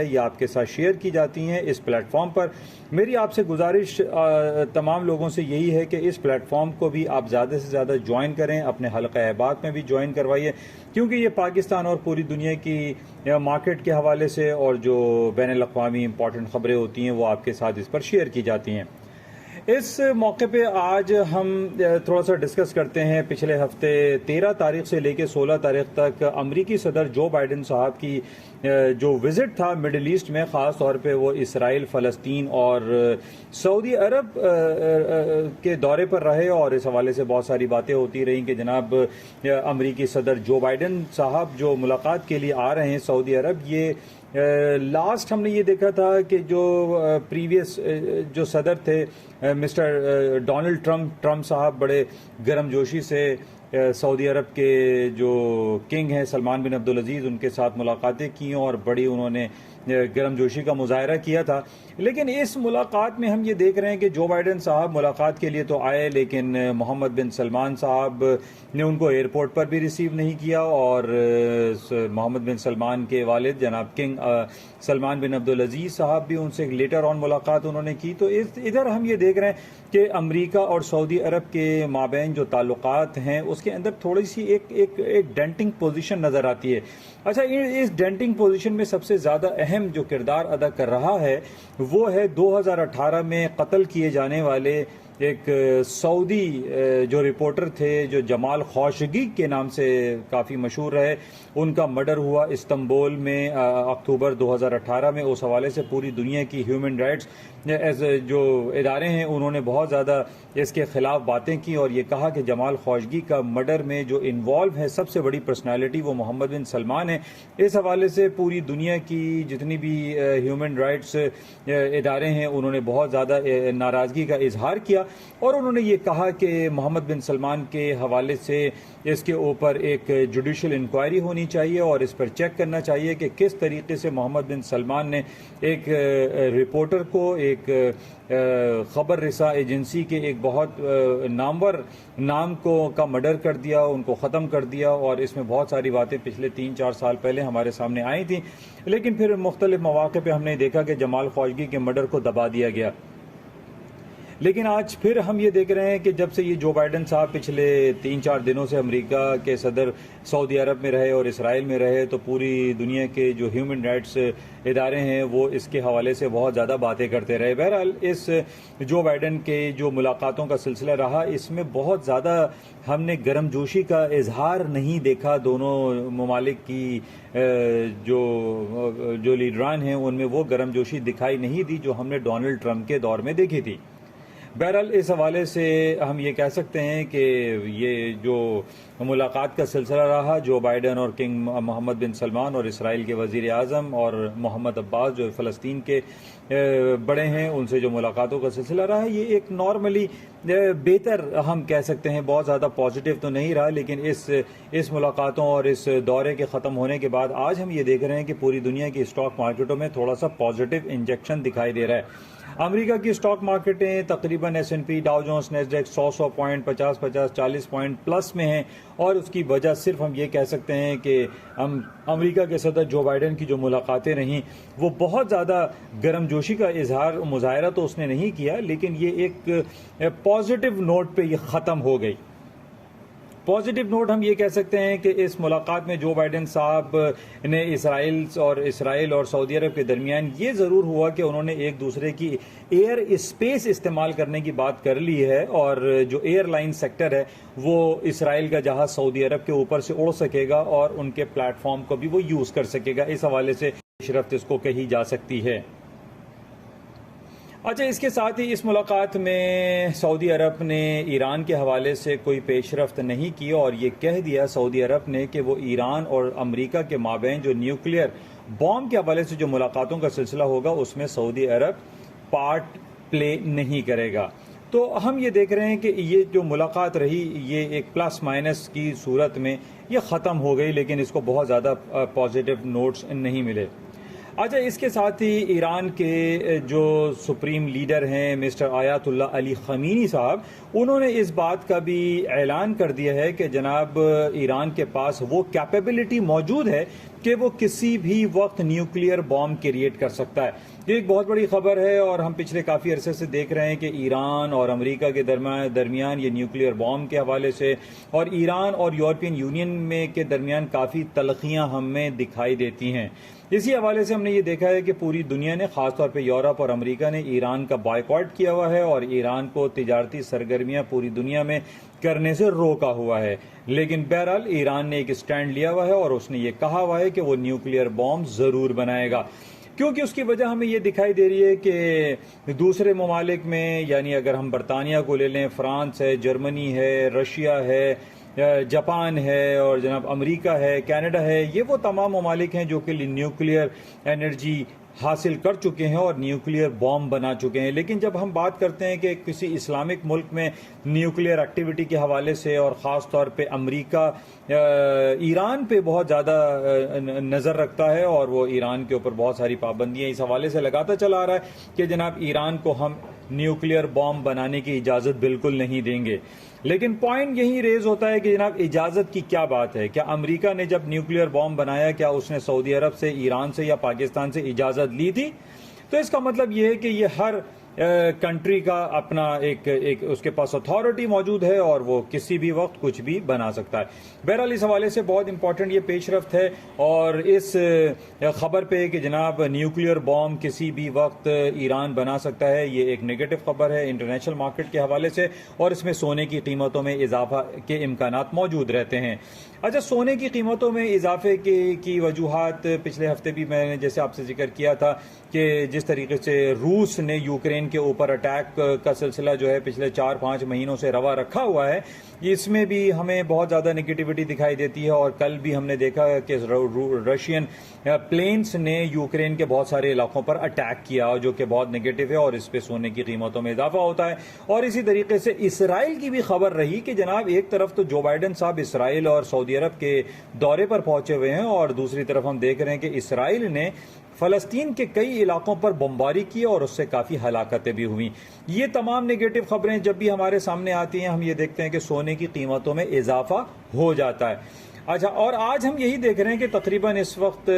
ये आपके साथ शेयर की जाती हैं इस प्लेटफॉर्म पर। मेरी आपसे गुजारिश तमाम लोगों से यही है कि इस प्लेटफॉर्म को भी आप ज़्यादा से ज़्यादा ज्वाइन करें, अपने हल्क़ा अहबात में भी ज्वाइन करवाइए, क्योंकि ये पाकिस्तान और पूरी दुनिया की मार्केट के हवाले से और जो बैनुल-अक़वामी इंपॉर्टेंट ख़बरें होती हैं वो आपके साथ इस पर शेयर की जाती हैं। इस मौके पे आज हम थोड़ा सा डिस्कस करते हैं पिछले हफ्ते 13 तारीख से लेकर 16 तारीख तक अमरीकी सदर जो बाइडन साहब की जो विज़िट था मिडिल ईस्ट में, ख़ास तौर पे वो इसराइल, फ़लस्तीन और सऊदी अरब के दौरे पर रहे और इस हवाले से बहुत सारी बातें होती रहीं कि जनाब अमरीकी सदर जो बाइडन साहब जो मुलाकात के लिए आ रहे हैं सऊदी अरब, ये लास्ट हमने ये देखा था कि जो प्रीवियस जो सदर थे मिस्टर डोनाल्ड ट्रम्प साहब बड़े गर्मजोशी से सऊदी अरब के जो किंग हैं सलमान बिन अब्दुल अजीज़ उनके साथ मुलाकातें की और बड़ी उन्होंने गर्मजोशी का मुजाहरा किया था। लेकिन इस मुलाकात में हम ये देख रहे हैं कि जो बाइडन साहब मुलाकात के लिए तो आए, लेकिन मोहम्मद बिन सलमान साहब ने उनको एयरपोर्ट पर भी रिसीव नहीं किया और मोहम्मद बिन सलमान के वालिद जनाब किंग सलमान बिन अब्दुल अजीज़ साहब भी उनसे लेटर ऑन मुलाकात उन्होंने की। तो इधर हम ये देख रहे हैं कि अमरीका और सऊदी अरब के माबैन जो ताल्लुकात हैं उसके अंदर थोड़ी सी एक डेंटिंग पोजीशन नज़र आती है। अच्छा, इस डेंटिंग पोजीशन में सबसे ज़्यादा अहम जो किरदार अदा कर रहा है वो है 2018 में कत्ल किए जाने वाले एक सऊदी जो रिपोर्टर थे जो जमाल खशोगी के नाम से काफ़ी मशहूर रहे, उनका मर्डर हुआ इस्तांबुल में अक्टूबर 2018 में। उस हवाले से पूरी दुनिया की ह्यूमन राइट्स जो इदारे हैं उन्होंने बहुत ज़्यादा इसके ख़िलाफ़ बातें की और ये कहा कि जमाल खशोगी का मर्डर में जो इन्वॉल्व है सबसे बड़ी पर्सनालिटी वो मोहम्मद बिन सलमान है। इस हवाले से पूरी दुनिया की जितनी भी ह्यूमन राइट्स इदारे हैं उन्होंने बहुत ज़्यादा नाराज़गी का इजहार किया और उन्होंने ये कहा कि मोहम्मद बिन सलमान के हवाले से इसके ऊपर एक जुडिशल इंक्वायरी होनी चाहिए और इस पर चेक करना चाहिए कि किस तरीके से मोहम्मद बिन सलमान ने एक रिपोर्टर को, एक खबर रिसा एजेंसी के एक बहुत नामवर नाम को का मर्डर कर दिया, उनको ख़त्म कर दिया। और इसमें बहुत सारी बातें पिछले 3-4 साल पहले हमारे सामने आई थी, लेकिन फिर मुख्तलिफ मौक़े पर हमने देखा कि जमाल खशोगी के मर्डर को दबा दिया गया। लेकिन आज फिर हम ये देख रहे हैं कि जब से ये जो बाइडन साहब पिछले 3-4 दिनों से अमेरिका के सदर सऊदी अरब में रहे और इसराइल में रहे, तो पूरी दुनिया के जो ह्यूमन राइट्स इदारे हैं वो इसके हवाले से बहुत ज़्यादा बातें करते रहे। बहरहाल इस जो बाइडन के जो मुलाकातों का सिलसिला रहा, इसमें बहुत ज़्यादा हमने गर्मजोशी का इजहार नहीं देखा। दोनों ममालिक की जो लीडरान हैं उनमें वो गर्मजोशी दिखाई नहीं दी जो हमने डोनाल्ड ट्रम्प के दौर में देखी थी। बहरहाल इस हवाले से हम ये कह सकते हैं कि ये जो मुलाकात का सिलसिला रहा, जो बाइडन और किंग मोहम्मद बिन सलमान और इसराइल के वज़ीर आज़म और मोहम्मद अब्बास जो फ़लस्तीन के बड़े हैं उनसे जो मुलाकातों का सिलसिला रहा, ये एक नॉर्मली बेहतर हम कह सकते हैं, बहुत ज़्यादा पॉजिटिव तो नहीं रहा। लेकिन इस मुलाकातों और इस दौरे के ख़त्म होने के बाद आज हम ये देख रहे हैं कि पूरी दुनिया की स्टॉक मार्केटों में थोड़ा सा पॉजिटिव इंजेक्शन दिखाई दे रहा है। अमेरिका की स्टॉक मार्केटें तकरीबन S&P, Dow Jones, Nasdaq 100 point, 50 40 point plus में हैं और उसकी वजह सिर्फ हम ये कह सकते हैं कि हम अमेरिका के सदर जो बाइडन की जो मुलाकातें रहीं वो बहुत ज़्यादा गर्मजोशी का इजहार मुजाहरा तो उसने नहीं किया, लेकिन ये एक पॉजिटिव नोट पे ये ख़त्म हो गई। पॉजिटिव नोट हम ये कह सकते हैं कि इस मुलाकात में जो बाइडन साहब ने इसराइल और सऊदी अरब के दरमियान ये ज़रूर हुआ कि उन्होंने एक दूसरे की एयर स्पेस इस्तेमाल करने की बात कर ली है और जो एयरलाइन सेक्टर है वो इसराइल का जहाज़ सऊदी अरब के ऊपर से उड़ सकेगा और उनके प्लेटफॉर्म को भी वो यूज़ कर सकेगा। इस हवाले से पेशरफ्त इसको कही जा सकती है। अच्छा, इसके साथ ही इस मुलाकात में सऊदी अरब ने ईरान के हवाले से कोई पेशरफ्त नहीं की और ये कह दिया सऊदी अरब ने कि वो ईरान और अमेरिका के माबैन जो न्यूक्लियर बॉम्ब के हवाले से जो मुलाकातों का सिलसिला होगा उसमें सऊदी अरब पार्ट प्ले नहीं करेगा। तो हम ये देख रहे हैं कि ये जो मुलाकात रही ये एक प्लस माइनस की सूरत में ये ख़त्म हो गई, लेकिन इसको बहुत ज़्यादा पॉजिटिव नोट्स नहीं मिले। अच्छा, इसके साथ ही ईरान के जो सुप्रीम लीडर हैं मिस्टर आयतुल्ला अली खमीनी साहब, उन्होंने इस बात का भी ऐलान कर दिया है कि जनाब ईरान के पास वो कैपेबिलिटी मौजूद है कि वो किसी भी वक्त न्यूक्लियर बॉम्ब क्रिएट कर सकता है। ये एक बहुत बड़ी खबर है और हम पिछले काफ़ी अरसे से देख रहे हैं कि ईरान और अमेरिका के दरमियान ये न्यूक्लियर बॉम्ब के हवाले से और ईरान और यूरोपियन यूनियन में के दरमियान काफ़ी तलखियां हमें दिखाई देती हैं। इसी हवाले से हमने ये देखा है कि पूरी दुनिया ने, खासतौर पे यूरोप और अमेरिका ने ईरान का बॉयकॉट किया हुआ है और ईरान को तिजारती सरगर्मियां पूरी दुनिया में करने से रोका हुआ है। लेकिन बहरहाल ईरान ने एक स्टैंड लिया हुआ है और उसने ये कहा हुआ है कि वो न्यूक्लियर बॉम्ब जरूर बनाएगा, क्योंकि उसकी वजह हमें ये दिखाई दे रही है कि दूसरे ममालिक में, यानी अगर हम बरतानिया को ले लें, फ्रांस है, जर्मनी है, रशिया है, जापान है और जनाब अमेरिका है, कनाडा है, ये वो तमाम ममालिक हैं जो कि न्यूक्लियर एनर्जी हासिल कर चुके हैं और न्यूक्लियर बॉम्ब बना चुके हैं। लेकिन जब हम बात करते हैं कि किसी इस्लामिक मुल्क में न्यूक्लियर एक्टिविटी के हवाले से और ख़ास तौर पे अमेरिका ईरान पे बहुत ज़्यादा नज़र रखता है और वो ईरान के ऊपर बहुत सारी पाबंदियां इस हवाले से लगाता चला आ रहा है कि जनाब ईरान को हम न्यूक्लियर बॉम्ब बनाने की इजाज़त बिल्कुल नहीं देंगे। लेकिन पॉइंट यही रेज होता है कि जनाब इजाज़त की क्या बात है? क्या अमेरिका ने जब न्यूक्लियर बॉम्ब बनाया, क्या उसने सऊदी अरब से, ईरान से या पाकिस्तान से इजाज़त ली थी? तो इसका मतलब ये है कि ये हर कंट्री का अपना एक उसके पास अथॉरिटी मौजूद है और वो किसी भी वक्त कुछ भी बना सकता है। बहरहाल इस हवाले से बहुत इंपॉर्टेंट ये पेशरफ्त है और इस खबर पे कि जनाब न्यूक्लियर बॉम्ब किसी भी वक्त ईरान बना सकता है, ये एक नेगेटिव खबर है इंटरनेशनल मार्केट के हवाले से और इसमें सोने की कीमतों में इजाफा के इम्कानात मौजूद रहते हैं। अच्छा, सोने की कीमतों में इजाफे की वजूहात पिछले हफ्ते भी मैंने जैसे आपसे जिक्र किया था कि जिस तरीके से रूस ने यूक्रेन के ऊपर अटैक का सिलसिला जो है पिछले 4-5 महीनों से रवा रखा हुआ है, इसमें भी हमें बहुत ज़्यादा नेगेटिविटी दिखाई देती है। और कल भी हमने देखा कि रशियन प्लेन्स ने यूक्रेन के बहुत सारे इलाकों पर अटैक किया जो कि बहुत नेगेटिव है और इस पे सोने की कीमतों में इजाफा होता है। और इसी तरीके से इसराइल की भी खबर रही कि जनाब एक तरफ तो जो बाइडन साहब इसराइल और सऊदी अरब के दौरे पर पहुंचे हुए हैं और दूसरी तरफ हम देख रहे हैं कि इसराइल ने फलस्तीन के कई इलाकों पर बमबारी की और उससे काफ़ी हलाकतें भी हुई। ये तमाम नेगेटिव खबरें जब भी हमारे सामने आती हैं हम ये देखते हैं कि सोने की कीमतों में इजाफा हो जाता है। अच्छा, और आज हम यही देख रहे हैं कि तकरीबन इस वक्त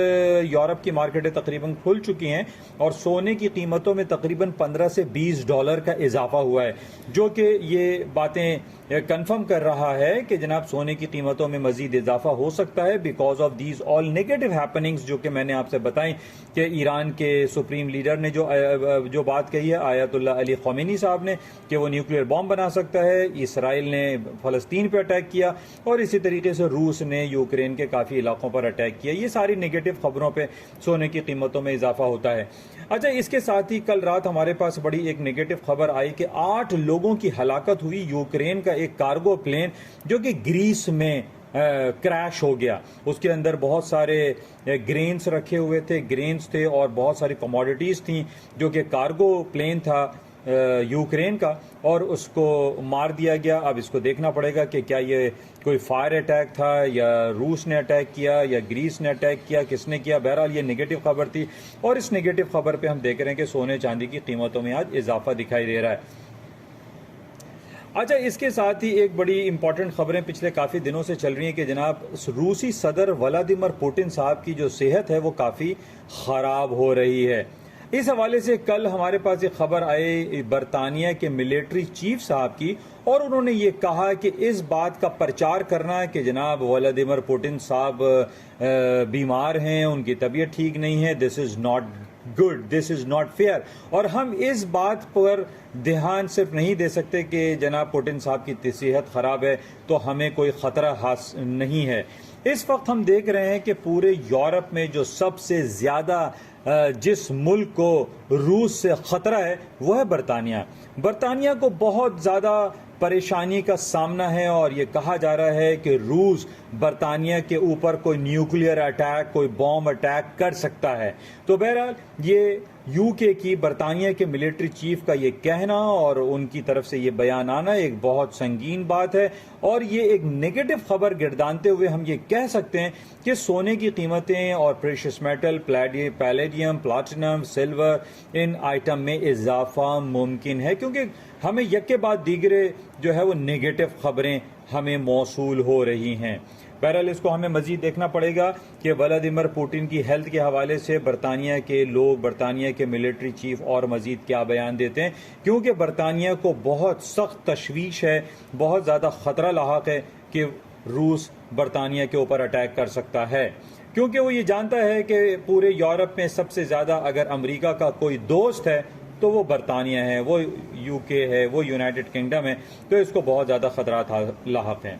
यूरोप की मार्केटें तकरीबन खुल चुकी हैं और सोने की कीमतों में तकरीबन 15 से 20 डॉलर का इजाफा हुआ है, जो कि ये बातें कंफर्म कर रहा है कि जनाब सोने की कीमतों में मजीद इजाफा हो सकता है because of these all negative happenings जो कि मैंने आपसे बताई कि ईरान के सुप्रीम लीडर ने जो बात कही है आयतुल्ला अली खमीनी साहब ने कि वो न्यूक्लियर बॉम्ब बना सकता है, इसराइल ने फलस्तीन पर अटैक किया और इसी तरीके से रूस ने यूक्रेन के काफ़ी इलाकों पर अटैक किया। ये सारी नेगेटिव खबरों पे सोने की कीमतों में इजाफा होता है। अच्छा, इसके साथ ही कल रात हमारे पास बड़ी एक नेगेटिव खबर आई कि 8 लोगों की हलाकत हुई। यूक्रेन का एक कार्गो प्लेन जो कि ग्रीस में क्रैश हो गया, उसके अंदर बहुत सारे ग्रेन्स रखे हुए थे, ग्रेन्स थे और बहुत सारी कमोडिटीज़ थी जो कि कार्गो प्लेन था यूक्रेन का और उसको मार दिया गया। अब इसको देखना पड़ेगा कि क्या ये कोई फायर अटैक था या रूस ने अटैक किया या ग्रीस ने अटैक किया, किसने किया। बहरहाल ये नेगेटिव खबर थी और इस नेगेटिव खबर पे हम देख रहे हैं कि सोने चांदी की कीमतों में आज इजाफा दिखाई दे रहा है। अच्छा, इसके साथ ही एक बड़ी इंपॉर्टेंट खबरें पिछले काफ़ी दिनों से चल रही हैं कि जनाब रूसी सदर व्लादिमीर पुतिन साहब की जो सेहत है वो काफ़ी ख़राब हो रही है। इस हवाले से कल हमारे पास एक खबर आई बरतानिया के मिलिट्री चीफ साहब की और उन्होंने ये कहा कि इस बात का प्रचार करना है कि जनाब व्लादिमीर पुतिन साहब बीमार हैं, उनकी तबीयत ठीक नहीं है, this is not good, this is not fair. और हम इस बात पर ध्यान सिर्फ नहीं दे सकते कि जनाब पुतिन साहब की सेहत ख़राब है तो हमें कोई ख़तरा नहीं है। इस वक्त हम देख रहे हैं कि पूरे यूरोप में जो सबसे ज़्यादा जिस मुल्क को रूस से ख़तरा है वो है बरतानिया। बरतानिया को बहुत ज़्यादा परेशानी का सामना है और ये कहा जा रहा है कि रूस बरतानिया के ऊपर कोई न्यूक्लियर अटैक, कोई बॉम्ब अटैक कर सकता है। तो बहरहाल ये यूके की बरतानिया के मिलिट्री चीफ का ये कहना और उनकी तरफ से ये बयान आना एक बहुत संगीन बात है और ये एक नेगेटिव खबर गिरदानते हुए हम ये कह सकते हैं कि सोने की कीमतें और precious metal, palladium, platinum, silver, इन आइटम में इजाफा मुमकिन है, क्योंकि हमें यके बाद दीगरे जो है वो नेगेटिव खबरें हमें मौसूल हो रही हैं। बहरहाल इसको हमें मजीद देखना पड़ेगा कि व्लादिमीर पुतिन की हेल्थ के हवाले से बरतानिया के लोग, बरतानिया के मिलिट्री चीफ और मजीद क्या बयान देते हैं, क्योंकि बरतानिया को बहुत सख्त तशवीश है, बहुत ज़्यादा ख़तरा लाहक है कि रूस बरतानिया के ऊपर अटैक कर सकता है, क्योंकि वो ये जानता है कि पूरे यूरोप में सबसे ज़्यादा अगर अमेरिका का कोई दोस्त है तो वो बरतानिया है, वो यूके है, वो यूनाइटेड किंगडम है, तो इसको बहुत ज़्यादा ख़तरात लाहक हैं।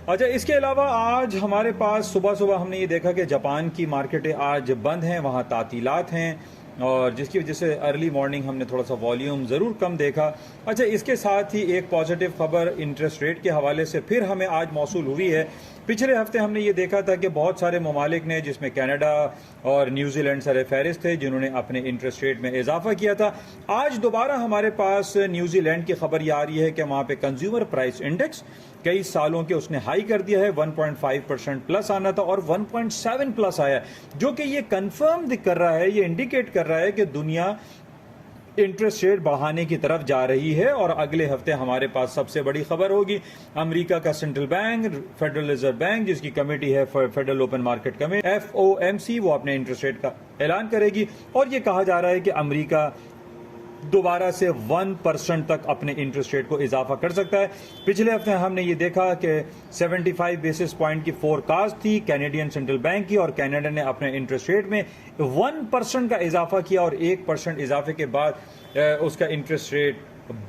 अच्छा, इसके अलावा आज हमारे पास सुबह सुबह हमने ये देखा कि जापान की मार्केटें आज बंद हैं, वहाँ तातीलात हैं और जिसकी वजह से अर्ली मॉर्निंग हमने थोड़ा सा वॉल्यूम ज़रूर कम देखा। अच्छा, इसके साथ ही एक पॉजिटिव खबर इंटरेस्ट रेट के हवाले से फिर हमें आज मौसूल हुई है। पिछले हफ्ते हमने ये देखा था कि बहुत सारे ममालिक ने, जिसमें कनाडा और न्यूजीलैंड सर फहरिस्त थे, जिन्होंने अपने इंटरेस्ट रेट में इजाफा किया था। आज दोबारा हमारे पास न्यूजीलैंड की खबर ये आ रही है कि वहाँ पे कंज्यूमर प्राइस इंडेक्स कई सालों के उसने हाई कर दिया है, 1.5% प्लस आना था और 1.7 प्लस आया, जो कि ये कंफर्म कर रहा है, ये इंडिकेट कर रहा है कि दुनिया इंटरेस्ट रेट बढ़ाने की तरफ जा रही है। और अगले हफ्ते हमारे पास सबसे बड़ी खबर होगी अमेरिका का central bank, federal reserve bank, जिसकी कमेटी है federal open market committee, FOMC, वो अपने इंटरेस्ट रेट का ऐलान करेगी और ये कहा जा रहा है कि अमेरिका दोबारा से 1% तक अपने इंटरेस्ट रेट को इजाफा कर सकता है। पिछले हफ्ते हमने ये देखा कि 75 बेसिस पॉइंट की फोरकास्ट थी कैनेडियन सेंट्रल बैंक की और कनाडा ने अपने इंटरेस्ट रेट में 1% का इजाफा किया और 1% इजाफे के बाद उसका इंटरेस्ट रेट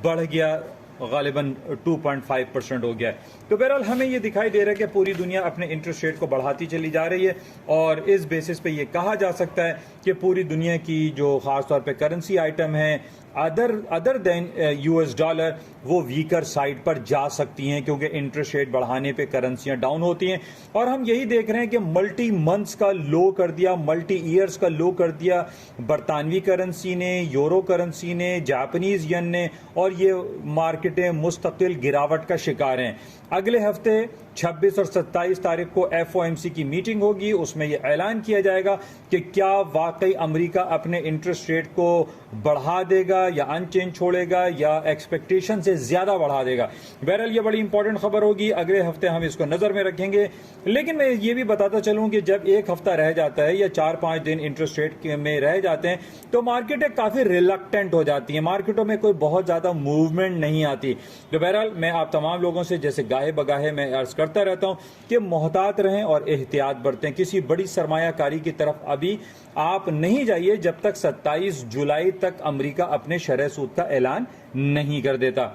बढ़ गया, गालिबन 2.5% हो गया। तो बहरहाल हमें ये दिखाई दे रहा है कि पूरी दुनिया अपने इंटरेस्ट रेट को बढ़ाती चली जा रही है और इस बेसिस पे ये कहा जा सकता है कि पूरी दुनिया की जो खास तौर पे करेंसी आइटम है अदर देन US डॉलर, वो वीकर साइड पर जा सकती हैं, क्योंकि इंटरेस्ट रेट बढ़ाने पे करेंसियां डाउन होती हैं। और हम यही देख रहे हैं कि मल्टी मंथ्स का लो कर दिया, मल्टी ईयर्स का लो कर दिया बरतानवी करेंसी ने, यूरो करेंसी ने, जापानीज येन ने, और ये मार्केटें मुस्तकिल गिरावट का शिकार हैं। अगले हफ्ते 26 और 27 तारीख को FOMC की मीटिंग होगी, उसमें यह ऐलान किया जाएगा कि क्या वाकई अमेरिका अपने इंटरेस्ट रेट को बढ़ा देगा या अनचेंज छोड़ेगा या एक्सपेक्टेशन से ज्यादा बढ़ा देगा। बहरहाल ये बड़ी इंपॉर्टेंट खबर होगी, अगले हफ्ते हम इसको नजर में रखेंगे। लेकिन मैं ये भी बताता चलूं कि जब एक हफ्ता रह जाता है या 4-5 दिन इंटरेस्ट रेट में रह जाते हैं तो मार्केटें काफी रिलक्टेंट हो जाती हैं, मार्केटों में कोई बहुत ज्यादा मूवमेंट नहीं आती। तो बहरहाल मैं आप तमाम लोगों से जैसे गाहे बगाहे मैं अर्ज करता रहता हूं कि मोहतात रहें और एहतियात बरतें। किसी बड़ी सरमायाकारी की तरफ अभी आप नहीं जाइए जब तक 27 जुलाई तक अमेरिका अपने शरह सूद का ऐलान नहीं कर देता।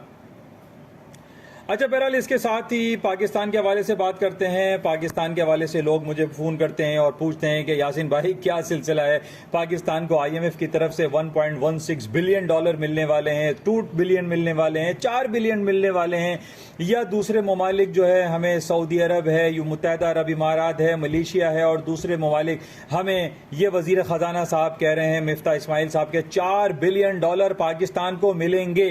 अच्छा, बहरहाल इसके साथ ही पाकिस्तान के हवाले से बात करते हैं। पाकिस्तान के हवाले से लोग मुझे फ़ोन करते हैं और पूछते हैं कि यासीन भाई क्या सिलसिला है, पाकिस्तान को IMF की तरफ से 1.16 बिलियन डॉलर मिलने वाले हैं, 2 बिलियन मिलने वाले हैं, 4 बिलियन मिलने वाले हैं, या दूसरे ममालिक जो है हमें सऊदी अरब है, मुत्तहदा अरब इमारात है, मलेशिया है और दूसरे ममालिक हमें ये वजीर ख़जाना साहब कह रहे हैं, मिफ्ता इस्माइल साहब के 4 बिलियन डॉलर पाकिस्तान को मिलेंगे।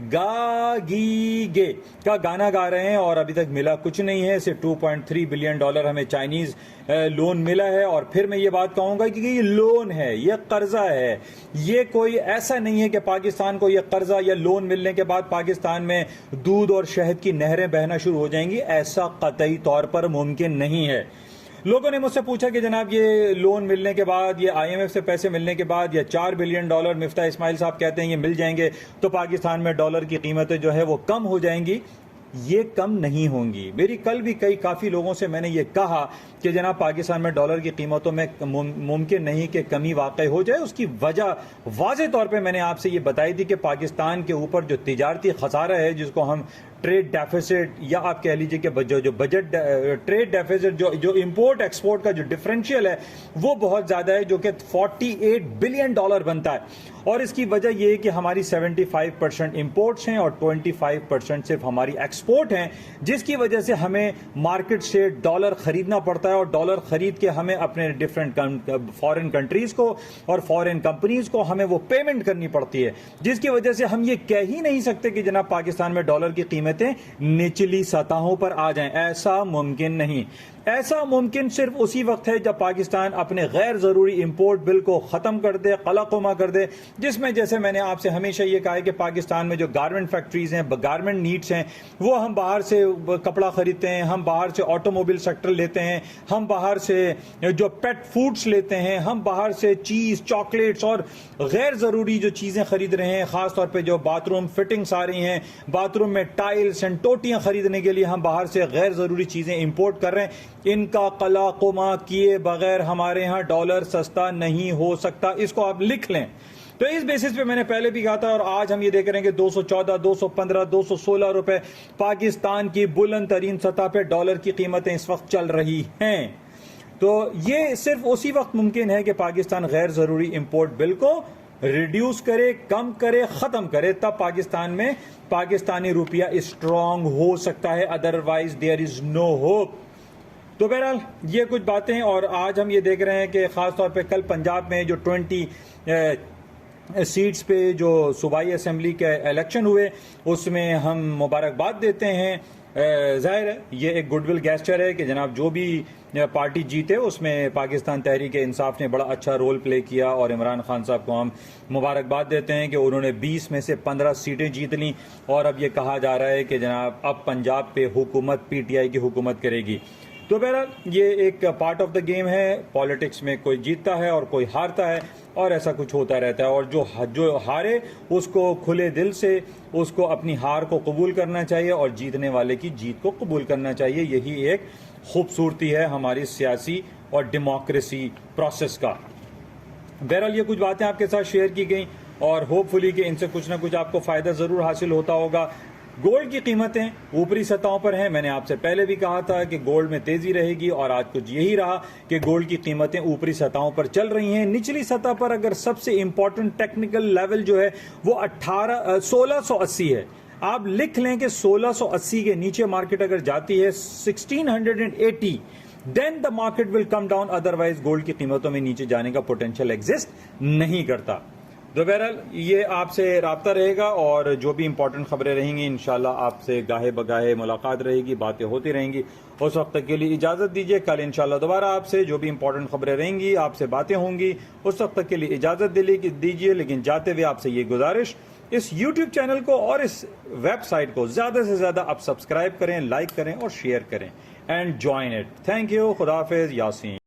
गा गी गे का गाना गा रहे हैं और अभी तक मिला कुछ नहीं है। सिर्फ 2.3 बिलियन डॉलर हमें चाइनीज लोन मिला है। और फिर मैं ये बात कहूंगा कि ये लोन है, ये कर्जा है, ये कोई ऐसा नहीं है कि पाकिस्तान को ये कर्जा या लोन मिलने के बाद पाकिस्तान में दूध और शहद की नहरें बहना शुरू हो जाएंगी, ऐसा कतई तौर पर मुमकिन नहीं है। लोगों ने मुझसे पूछा कि जनाब ये लोन मिलने के बाद, ये IMF से पैसे मिलने के बाद या 4 बिलियन डॉलर मिफ्ता इस्माइल साहब कहते हैं ये मिल जाएंगे तो पाकिस्तान में डॉलर की कीमतें जो है वो कम हो जाएंगी। ये कम नहीं होंगी। मेरी कल भी काफ़ी लोगों से मैंने ये कहा कि जनाब पाकिस्तान में डॉलर की कीमतों में मुमकिन नहीं कि कमी वाक़ई हो जाए। उसकी वजह वाज़े तौर पे मैंने आपसे ये बताई थी कि पाकिस्तान के ऊपर जो तिजारती खसारा है, जिसको हम ट्रेड डेफिसिट या आप कह लीजिए कि जो बजट ट्रेड डेफिसिट जो इंपोर्ट एक्सपोर्ट का जो डिफरेंशियल है वो बहुत ज्यादा है, जो कि $48 बिलियन बनता है। और इसकी वजह यह है कि हमारी 75% इंपोर्ट्स हैं और 25% सिर्फ हमारी एक्सपोर्ट हैं, जिसकी वजह से हमें मार्केट से डॉलर खरीदना पड़ता है और डॉलर खरीद के हमें अपने डिफरेंट फॉरेन कंट्रीज को और फॉरेन कंपनीज को हमें वो पेमेंट करनी पड़ती है, जिसकी वजह से हम ये कह ही नहीं सकते कि जनाब पाकिस्तान में डॉलर की कीमतें निचली सतहों पर आ जाएं। ऐसा मुमकिन नहीं। ऐसा मुमकिन सिर्फ उसी वक्त है जब पाकिस्तान अपने गैर जरूरी इंपोर्ट बिल को खत्म कर दे, कलाकुमा कर दे, जिसमें जैसे मैंने आपसे हमेशा ये कहा है कि पाकिस्तान में जो गारमेंट फैक्ट्रीज हैं, गारमेंट नीड्स हैं, वो हम बाहर से कपड़ा खरीदते हैं, हम बाहर से ऑटोमोबाइल सेक्टर लेते हैं, हम बाहर से जो पेट फूड्स लेते हैं, हम बाहर से चीज, चॉकलेट्स और गैर जरूरी जो चीजें खरीद रहे हैं, खासतौर पर जो बाथरूम फिटिंग्स आ रही हैं, बाथरूम में टाइल्स एंड टोटियां खरीदने के लिए हम बाहर से गैर जरूरी चीजें इंपोर्ट कर रहे हैं। इनका कलाकुमा किए बगैर हमारे यहां डॉलर सस्ता नहीं हो सकता, इसको आप लिख लें। तो इस बेसिस पे मैंने पहले भी कहा था और आज हम ये देख रहे हैं कि 214, 215, 216 रुपए पाकिस्तान की बुलंद तरीन सतह पे डॉलर की कीमतें इस वक्त चल रही हैं। तो ये सिर्फ उसी वक्त मुमकिन है कि पाकिस्तान गैर जरूरी इंपोर्ट बिल को रिड्यूस करे, कम करे, खत्म करे, तब पाकिस्तान में पाकिस्तानी रुपया स्ट्रांग हो सकता है, otherwise there is no hope. तो बहरहाल ये कुछ बातें, और आज हम ये देख रहे हैं कि खासतौर पे कल पंजाब में जो 20 सीट्स पे जो सूबाई असेंबली के इलेक्शन हुए उसमें हम मुबारकबाद देते हैं। जाहिर है ये एक गुडविल गेस्चर है कि जनाब जो भी पार्टी जीते उसमें पाकिस्तान तहरीक इंसाफ ने बड़ा अच्छा रोल प्ले किया और इमरान खान साहब को हम मुबारकबाद देते हैं कि उन्होंने 20 में से 15 सीटें जीत ली और अब ये कहा जा रहा है कि जनाब अब पंजाब पे हुकूमत PTI की हुकूमत करेगी। तो बहरहाल ये एक पार्ट ऑफ द गेम है, पॉलिटिक्स में कोई जीतता है और कोई हारता है और ऐसा कुछ होता रहता है, और जो हारे उसको खुले दिल से उसको अपनी हार को कबूल करना चाहिए और जीतने वाले की जीत को कबूल करना चाहिए। यही एक खूबसूरती है हमारी सियासी और डेमोक्रेसी प्रोसेस का। बहरहाल ये कुछ बातें आपके साथ शेयर की गई और होपफुली कि इनसे कुछ ना कुछ आपको फायदा जरूर हासिल होता होगा। गोल्ड की कीमतें ऊपरी सतहों पर हैं। मैंने आपसे पहले भी कहा था कि गोल्ड में तेजी रहेगी और आज कुछ यही रहा कि गोल्ड की कीमतें ऊपरी सतहों पर चल रही हैं। निचली सतह पर अगर सबसे इंपॉर्टेंट टेक्निकल लेवल जो है वो 1680 है। आप लिख लें कि 1680 के नीचे मार्केट अगर जाती है 1680, then the market will come down, otherwise gold की कीमतों में नीचे जाने का पोटेंशियल एग्जिस्ट नहीं करता। तो बहरहाल ये आपसे राब्ता रहेगा और जो भी इंपॉर्टेंट खबरें रहेंगी इंशाल्लाह आपसे गाहे बगाहे मुलाकात रहेगी, बातें होती रहेंगी। उस वक्त तक के लिए इजाज़त दीजिए। कल इंशाल्लाह दोबारा आपसे जो भी इंपॉर्टेंट खबरें रहेंगी आपसे बातें होंगी। उस वक्त तक के लिए इजाज़त दीजिए, लेकिन जाते हुए आपसे ये गुजारिश, इस YouTube चैनल को और इस वेबसाइट को ज़्यादा से ज़्यादा आप सब्सक्राइब करें, लाइक करें और शेयर करें and join it. Thank you. खुदा हाफिज़। यासीन।